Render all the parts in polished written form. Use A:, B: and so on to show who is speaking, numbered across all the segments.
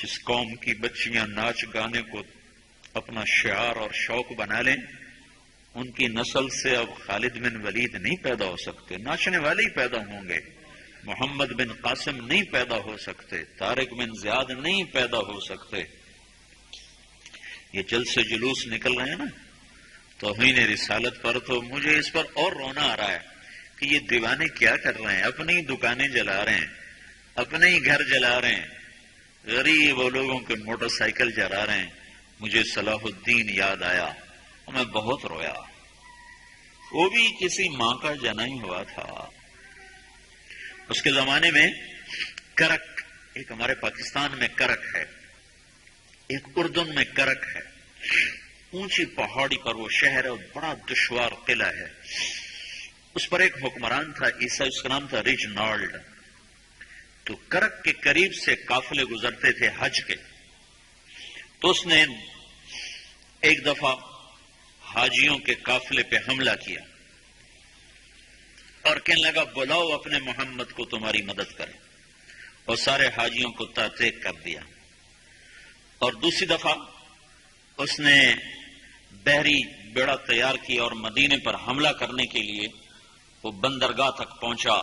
A: جس قوم کی بچیاں ناچ گانے کو اپنا شعار اور شوق بنا لیں، ان کی نسل سے اب خالد بن ولید نہیں پیدا ہو سکتے، ناچنے والے ہی پیدا ہوں گے، محمد بن قاسم نہیں پیدا ہو سکتے، طارق بن زیاد نہیں پیدا ہو سکتے۔ یہ جلسے جلوس نکل رہے ہیں نا توہین رسالت پر، تو مجھے اس پر اور رونا آ رہا ہے کہ یہ دیوانے کیا کر رہے ہیں، اپنی دکانیں جلا رہے ہیں، اپنے ہی گھر جلا رہے ہیں، غریب لوگوں کے موٹر سائیکل جلا رہے ہیں۔ مجھے صلاح الدین یاد آیا اور میں بہت رویا، وہ بھی کسی ماں کا جنا ہی ہوا تھا۔ اس کے زمانے میں کرک، ایک ہمارے پاکستان میں کرک ہے، ایک اردن میں کرک ہے، اونچی پہاڑی پر وہ شہر ہے، بڑا دشوار قلعہ ہے۔ اس پر ایک حکمران تھا عیسائی، اس کا نام تھا ریجنالڈ۔ تو کرک کے قریب سے قافلے گزرتے تھے حج کے، تو اس نے ایک دفعہ حاجیوں کے قافلے پہ حملہ کیا اور کہنے لگا بلاؤ اپنے محمد کو تمہاری مدد کرے، اور سارے حاجیوں کو تعطیق کر دیا۔ اور دوسری دفعہ اس نے بحری بیڑا تیار کیا اور مدینے پر حملہ کرنے کے لیے وہ بندرگاہ تک پہنچا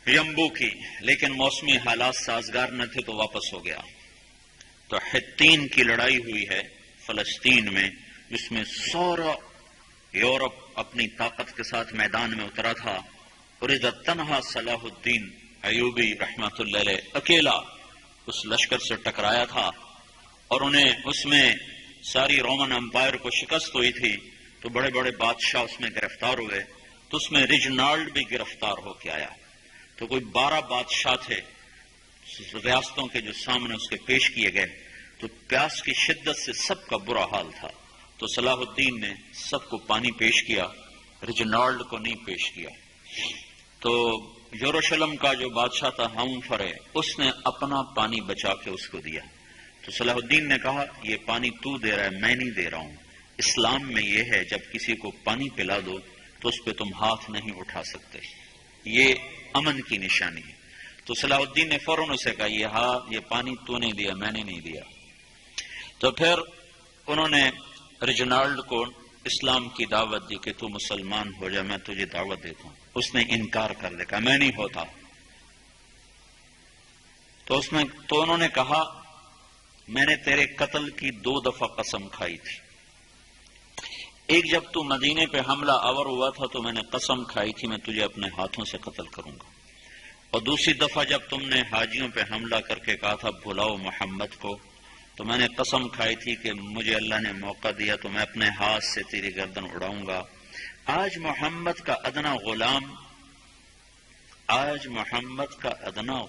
A: ینبو کی، لیکن موسمی حالات سازگار نہ تھے تو واپس ہو گیا۔ تو حطین کی لڑائی ہوئی ہے فلسطین میں، جس میں سارا یورپ اپنی طاقت کے ساتھ میدان میں اترا تھا، اور ادھر تنہا صلاح الدین ایوبی رحمت اللہ علیہ اکیلا اس لشکر سے ٹکرایا تھا، اور انہیں اس میں ساری رومن امپائر کو شکست ہوئی تھی، تو بڑے بڑے بادشاہ اس میں گرفتار ہوئے، تو اس میں ریجنالڈ بھی گرفتار ہو کے آیا۔ تو کوئی 12 بادشاہ تھے ریاستوں کے جو سامنے اس کے پیش کیے گئے، تو پیاس کی شدت سے سب کا برا حال تھا، تو صلاح الدین نے سب کو پانی پیش کیا، ریجنالڈ کو نہیں پیش کیا۔ تو یروشلم کا جو بادشاہ تھا ہمفرے، اس نے اپنا پانی بچا کے اس کو دیا۔ تو صلاح الدین نے کہا یہ پانی تو دے رہا ہے، میں نہیں دے رہا ہوں۔ اسلام میں یہ ہے جب کسی کو پانی پلا دو تو اس پہ تم ہاتھ نہیں اٹھا سکتے، یہ امن کی نشانی ہے۔ تو صلاح الدین نے فوراً اسے کہا یہ پانی تو نہیں دیا، میں نے نہیں دیا۔ تو پھر انہوں نے ریجنالڈ کو اسلام کی دعوت دی کہ تو مسلمان ہو جا، میں تجھے دعوت دیتا ہوں۔ اس نے انکار کر دیا، کہا میں نہیں ہوتا۔ تو انہوں نے کہا میں نے تیرے قتل کی 2 دفعہ قسم کھائی تھی، ایک جب تو مدینے پہ حملہ آور ہوا تھا تو میں نے قسم کھائی تھی میں تجھے اپنے ہاتھوں سے قتل کروں گا، اور دوسری دفعہ جب تم نے حاجیوں پہ حملہ کر کے کہا تھا بلاؤ محمد کو، تو میں نے قسم کھائی تھی کہ مجھے اللہ نے موقع دیا تو میں اپنے ہاتھ سے تیری گردن اڑاؤں گا۔ آج محمد کا ادنا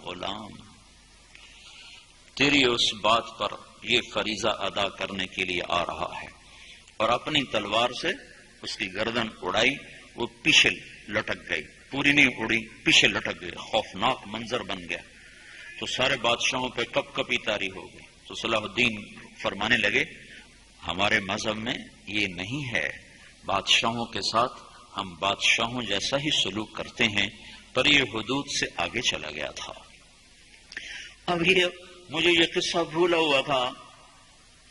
A: غلام تیری اس بات پر یہ فریضہ ادا کرنے کے لیے آ رہا ہے، اور اپنی تلوار سے اس کی گردن اڑائی، وہ پیچھے لٹک گئی، پوری نہیں اڑی، پیچھے لٹک گئی، خوفناک منظر بن گیا۔ تو سارے بادشاہوں پہ کپ کپی طاری ہو گئی۔ تو صلاح الدین فرمانے لگے ہمارے مذہب میں یہ نہیں ہے، بادشاہوں کے ساتھ ہم بادشاہوں جیسا ہی سلوک کرتے ہیں، پر یہ حدود سے آگے چلا گیا تھا۔ اب مجھے یہ قصہ بھولا ہوا تھا،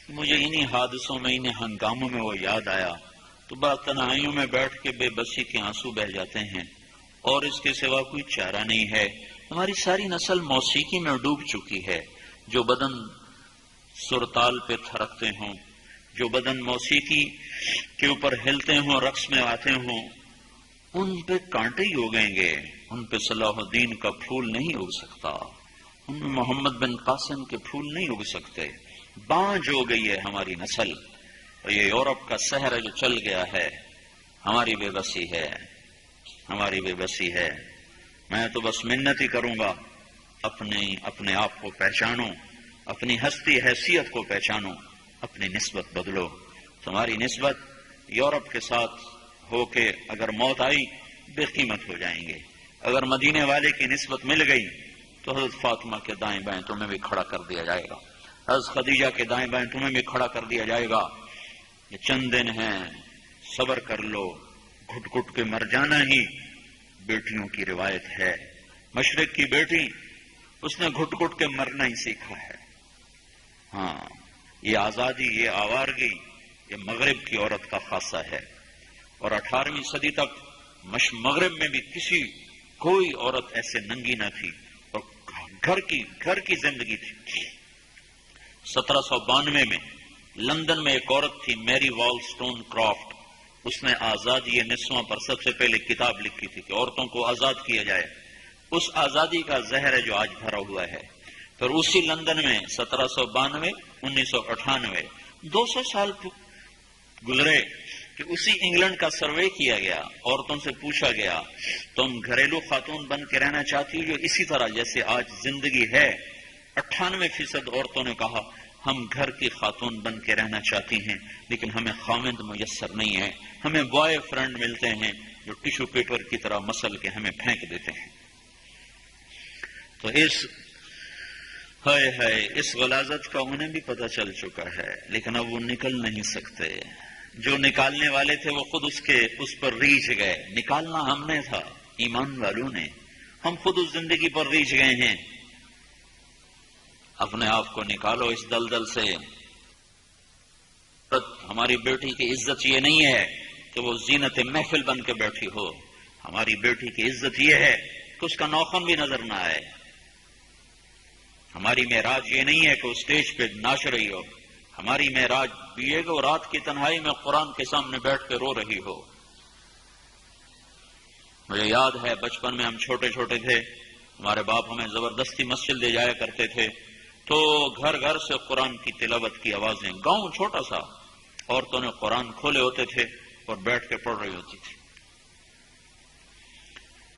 A: مجھے انہی حادثوں میں، انہی ہنگاموں میں وہ یاد آیا، تو بڑا تنہائیوں میں بیٹھ کے بے بسی کے آنسو بہہ جاتے ہیں، اور اس کے سوا کوئی چارہ نہیں ہے۔ ہماری ساری نسل موسیقی میں ڈوب چکی ہے، جو بدن سرتال پہ تھرکتے ہوں، جو بدن موسیقی کے اوپر ہلتے ہوں، رقص میں آتے ہوں، ان پہ کانٹے ہی اگیں گے، ان پہ صلاح الدین کا پھول نہیں اگ سکتا، ان میں محمد بن قاسم کے پھول نہیں اگ سکتے۔ بانجھ ہو گئی ہے ہماری نسل، اور یہ یورپ کا سحر ہے جو چل گیا ہے، ہماری بے بسی ہے، ہماری بے بسی ہے۔ میں تو بس منت ہی کروں گا اپنے آپ کو پہچانو، اپنی ہستی حیثیت کو پہچانو، اپنی نسبت بدلو۔ تمہاری نسبت یورپ کے ساتھ ہو کے اگر موت آئی بے قیمت ہو جائیں گے، اگر مدینے والے کی نسبت مل گئی تو حضرت فاطمہ کے دائیں بائیں تمہیں بھی کھڑا کر دیا جائے گا، حضرت خدیجہ کے دائیں بائیں تمہیں بھی کھڑا کر دیا جائے گا۔ یہ چند دن ہیں، صبر کر لو، گھٹ گھٹ کے مر جانا ہی بیٹیوں کی روایت ہے۔ مشرق کی بیٹی اس نے گھٹ گھٹ کے مرنا ہی سیکھا ہے۔ ہاں، یہ آزادی، یہ آوارگی، یہ مغرب کی عورت کا خاصہ ہے۔ اور 18ویں صدی تک مغرب میں بھی کوئی عورت ایسے ننگی نہ تھی، اور گھر کی زندگی تھی۔ 1792 میں لندن میں ایک عورت تھی، میری والسٹون کرافٹ، اس نے آزادی نسواں پر سب سے پہلے کتاب لکھی تھی کہ عورتوں کو آزاد کیا جائے۔ اس آزادی کا زہر ہے جو آج بھرا ہوا ہے۔ پھر اسی لندن میں 1792 1998 200 سال گزرے کہ اسی انگلینڈ کا سروے کیا گیا، عورتوں سے پوچھا گیا تم گھریلو خاتون بن کے رہنا چاہتی ہو جو اسی طرح جیسے آج زندگی ہے؟ 98% عورتوں نے کہا ہم گھر کی خاتون بن کے رہنا چاہتی ہیں، لیکن ہمیں خاوند میسر نہیں ہے، ہمیں بوائے فرینڈ ملتے ہیں جو ٹیشو پیپر کی طرح مسل کے ہمیں پھینک دیتے ہیں۔ تو اس غلاظت کا انہیں بھی پتہ چل چکا ہے، لیکن اب وہ نکل نہیں سکتے۔ جو نکالنے والے تھے وہ خود اس پر ریچھ گئے۔ نکالنا ہم نے تھا، ایمان والوں نے، ہم خود اس زندگی پر ریچھ گئے ہیں۔ اپنے آپ کو نکالو اس دلدل سے۔ ہماری بیٹی کی عزت یہ نہیں ہے کہ وہ زینت محفل بن کے بیٹھی ہو، ہماری بیٹی کی عزت یہ ہے کہ اس کا نوخن بھی نظر نہ آئے۔ ہماری معراج یہ نہیں ہے کہ وہ اسٹیج پہ ناچ رہی ہو، ہماری معراج یہ کہ وہ رات کی تنہائی میں قرآن کے سامنے بیٹھ کے رو رہی ہو۔ مجھے یاد ہے بچپن میں ہم چھوٹے چھوٹے تھے، ہمارے باپ ہمیں زبردستی مسجد لے جایا کرتے تھے، تو گھر گھر سے قرآن کی تلاوت کی آوازیں، گاؤں چھوٹا سا، عورتوں نے قرآن کھولے ہوتے تھے اور بیٹھ کے پڑھ رہی ہوتی تھی۔